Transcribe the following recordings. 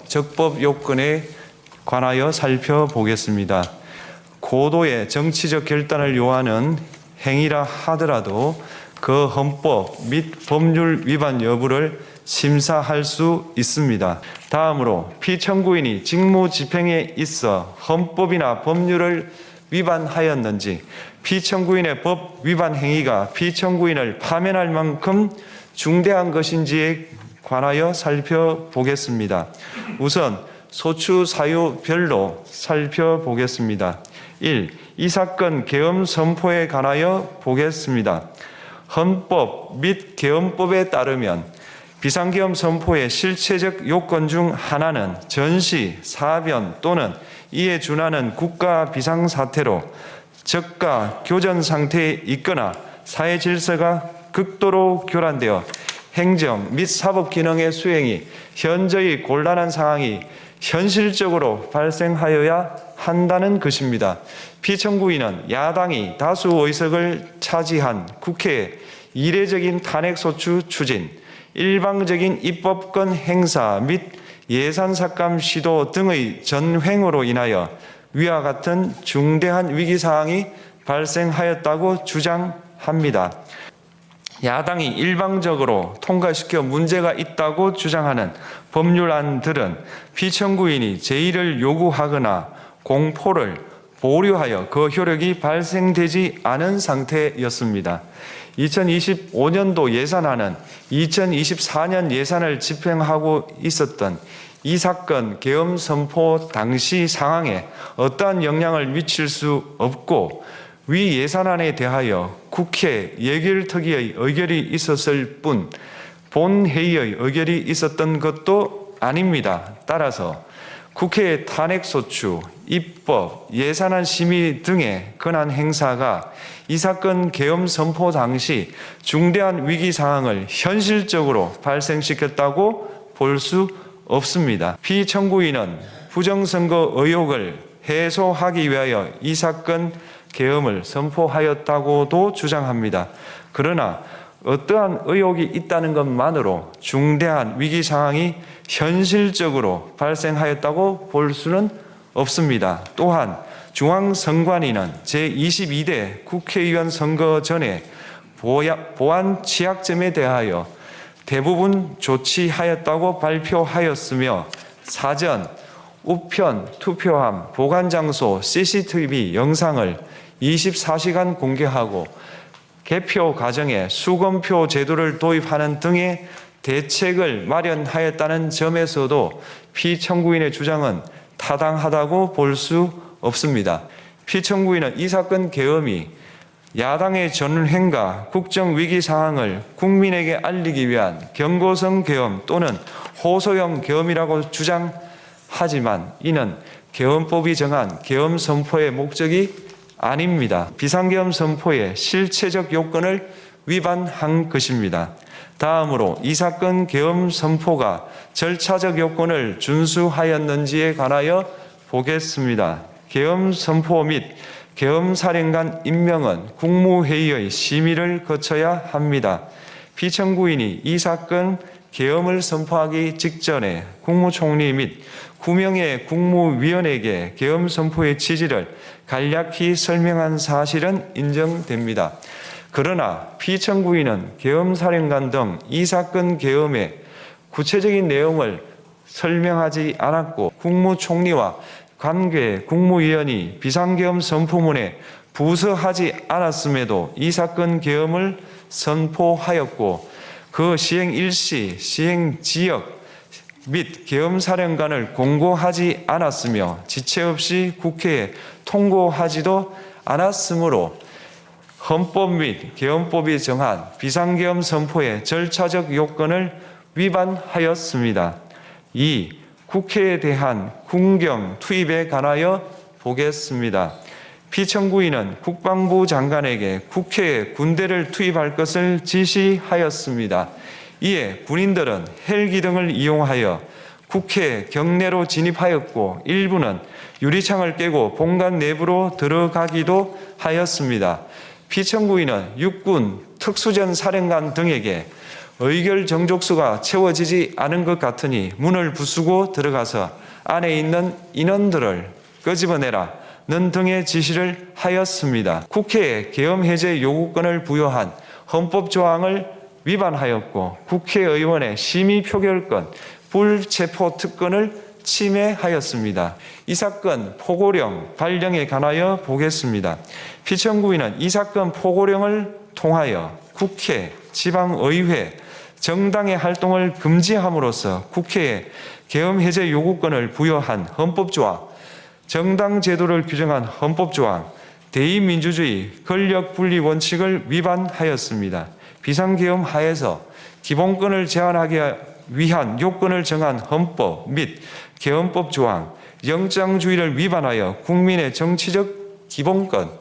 적법 요건에 관하여 살펴보겠습니다. 고도의 정치적 결단을 요하는 행위라 하더라도 그 헌법 및 법률 위반 여부를 심사할 수 있습니다. 다음으로 피청구인이 직무 집행에 있어 헌법이나 법률을 위반하였는지, 피청구인의 법 위반 행위가 피청구인을 파면할 만큼 중대한 것인지에 관하여 살펴보겠습니다. 우선 소추 사유별로 살펴보겠습니다. 1. 이 사건 계엄 선포에 관하여 보겠습니다. 헌법 및 계엄법에 따르면 비상계엄 선포의 실체적 요건 중 하나는 전시, 사변 또는 이에 준하는 국가 비상사태로 저가 교전 상태에 있거나 사회 질서가 극도로 교란되어 행정 및 사법 기능의 수행이 현저히 곤란한 상황이 현실적으로 발생하여야 한다는 것입니다. 피청구인은 야당이 다수 의석을 차지한 국회의 이례적인 탄핵소추 추진, 일방적인 입법권 행사 및 예산 삭감 시도 등의 전횡으로 인하여 위와 같은 중대한 위기사항이 발생하였다고 주장합니다. 야당이 일방적으로 통과시켜 문제가 있다고 주장하는 법률안들은 피청구인이 제의를 요구하거나 공포를 보류하여 그 효력이 발생되지 않은 상태였습니다. 2025년도 예산안은 2024년 예산을 집행하고 있었던 이 사건 계엄 선포 당시 상황에 어떠한 영향을 미칠 수 없고, 위 예산안에 대하여 국회 예결특위의 의결이 있었을 뿐 본회의의 의결이 있었던 것도 아닙니다. 따라서 국회의 탄핵소추, 입법, 예산안 심의 등의 권한 행사가 이 사건 계엄 선포 당시 중대한 위기 상황을 현실적으로 발생시켰다고 볼 수 없습니다. 피청구인은 부정선거 의혹을 해소하기 위하여 이 사건 계엄을 선포하였다고도 주장합니다. 그러나 어떠한 의혹이 있다는 것만으로 중대한 위기 상황이 현실적으로 발생하였다고 볼 수는 없습니다. 또한 중앙선관위는 제22대 국회의원 선거 전에 보안 취약점에 대하여 대부분 조치하였다고 발표하였으며, 사전, 우편, 투표함, 보관장소, CCTV 영상을 24시간 공개하고 개표 과정에 수검표 제도를 도입하는 등의 대책을 마련하였다는 점에서도 피청구인의 주장은 타당하다고 볼 수 없습니다. 피청구인은 이 사건 계엄이 야당의 전횡과 국정위기 상황을 국민에게 알리기 위한 경고성 계엄 또는 호소형 계엄이라고 주장하지만 이는 계엄법이 정한 계엄 선포의 목적이 아닙니다. 비상계엄 선포의 실체적 요건을 위반한 것입니다. 다음으로 이 사건 계엄 선포가 절차적 요건을 준수하였는지에 관하여 보겠습니다. 계엄 선포 및 계엄사령관 임명은 국무회의의 심의를 거쳐야 합니다. 피청구인이 이 사건 계엄을 선포하기 직전에 국무총리 및 9명의 국무위원에게 계엄 선포의 취지를 간략히 설명한 사실은 인정됩니다. 그러나 피청구인은 계엄사령관 등 이 사건 계엄의 구체적인 내용을 설명하지 않았고, 국무총리와 관계 국무위원이 비상계엄 선포문에 부서하지 않았음에도 이 사건 계엄을 선포하였고, 그 시행 일시, 시행 지역 및 계엄사령관을 공고하지 않았으며 지체 없이 국회에 통고하지도 않았으므로 헌법 및 계엄법이 정한 비상계엄 선포의 절차적 요건을 위반하였습니다. 2. 국회에 대한 군경 투입에 관하여 보겠습니다. 피청구인은 국방부 장관에게 국회에 군대를 투입할 것을 지시하였습니다. 이에 군인들은 헬기 등을 이용하여 국회 경내로 진입하였고, 일부는 유리창을 깨고 본관 내부로 들어가기도 하였습니다. 피청구인은 육군 특수전 사령관 등에게 의결 정족수가 채워지지 않은 것 같으니 문을 부수고 들어가서 안에 있는 인원들을 끄집어내라 는 등의 지시를 하였습니다. 국회에 계엄 해제 요구권을 부여한 헌법 조항을 위반하였고 국회의원의 심의 표결권, 불체포 특권을 침해하였습니다. 이 사건 포고령 발령에 관하여 보겠습니다. 피청구인은 이 사건 포고령을 통하여 국회, 지방의회, 정당의 활동을 금지함으로써 국회에 계엄 해제 요구권을 부여한 헌법조항, 정당 제도를 규정한 헌법조항, 대의민주주의 권력분리 원칙을 위반하였습니다. 비상계엄 하에서 기본권을 제한하기 위한 요건을 정한 헌법 및 계엄법 조항, 영장주의를 위반하여 국민의 정치적 기본권,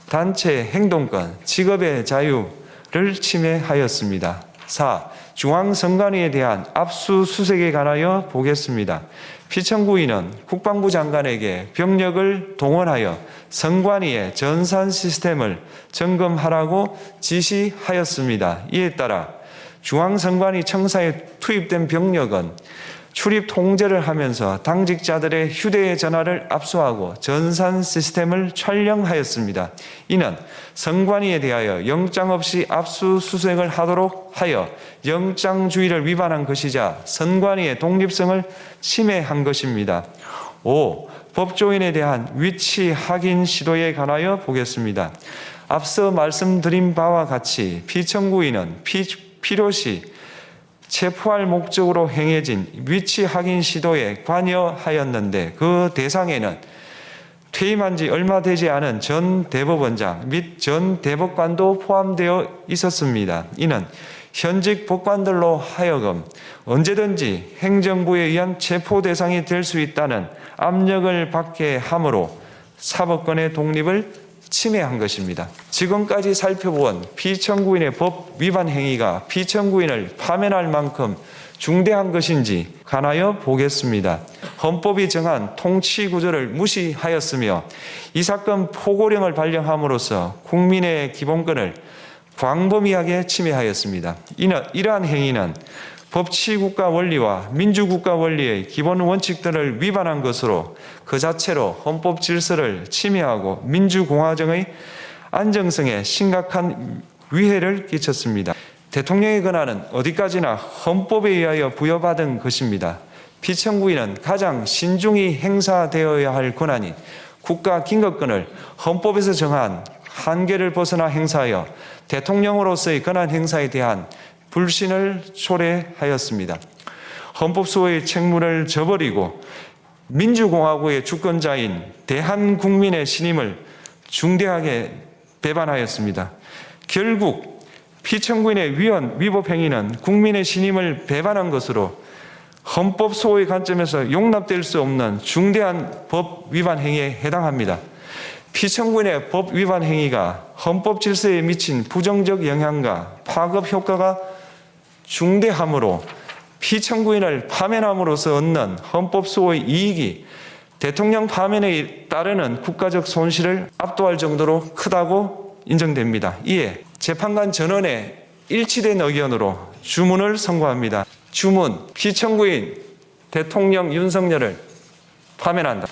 단체 행동권, 직업의 자유를 침해하였습니다. 4. 중앙선관위에 대한 압수수색에 관하여 보겠습니다. 피청구인은 국방부 장관에게 병력을 동원하여 선관위의 전산 시스템을 점검하라고 지시하였습니다. 이에 따라 중앙선관위 청사에 투입된 병력은 출입 통제를 하면서 당직자들의 휴대전화를 압수하고 전산 시스템을 촬영하였습니다. 이는 선관위에 대하여 영장 없이 압수수색을 하도록 하여 영장주의를 위반한 것이자 선관위의 독립성을 침해한 것입니다. 5. 법조인에 대한 위치 확인 시도에 관하여 보겠습니다. 앞서 말씀드린 바와 같이 피청구인은 필요시 체포할 목적으로 행해진 위치 확인 시도에 관여하였는데 그 대상에는 퇴임한 지 얼마 되지 않은 전 대법원장 및 전 대법관도 포함되어 있었습니다. 이는 현직 법관들로 하여금 언제든지 행정부에 의한 체포 대상이 될 수 있다는 압력을 받게 함으로 사법권의 독립을 침해한 것입니다. 지금까지 살펴본 피청구인의 법 위반 행위가 피청구인을 파면할 만큼 중대한 것인지 관하여 보겠습니다. 헌법이 정한 통치 구조를 무시하였으며 이 사건 포고령을 발령함으로써 국민의 기본권을 광범위하게 침해하였습니다. 이러한 행위는 법치국가 원리와 민주국가 원리의 기본 원칙들을 위반한 것으로 그 자체로 헌법 질서를 침해하고 민주공화정의 안정성에 심각한 위해를 끼쳤습니다. 대통령의 권한은 어디까지나 헌법에 의하여 부여받은 것입니다. 피청구인은 가장 신중히 행사되어야 할 권한인 국가 긴급권을 헌법에서 정한 한계를 벗어나 행사하여 대통령으로서의 권한 행사에 대한 불신을 초래하였습니다. 헌법소의 책무를 저버리고 민주공화국의 주권자인 대한국민의 신임을 중대하게 배반하였습니다. 결국 피청구인의 위법 행위는 국민의 신임을 배반한 것으로 헌법소의 관점에서 용납될 수 없는 중대한 법 위반 행위에 해당합니다. 피청구인의 법 위반 행위가 헌법 질서에 미친 부정적 영향과 파급 효과가 중대하므로 피청구인을 파면함으로써 얻는 헌법소의 이익이 대통령 파면에 따르는 국가적 손실을 압도할 정도로 크다고 인정됩니다. 이에 재판관 전원의 일치된 의견으로 주문을 선고합니다. 주문, 피청구인 대통령 윤석열을 파면한다.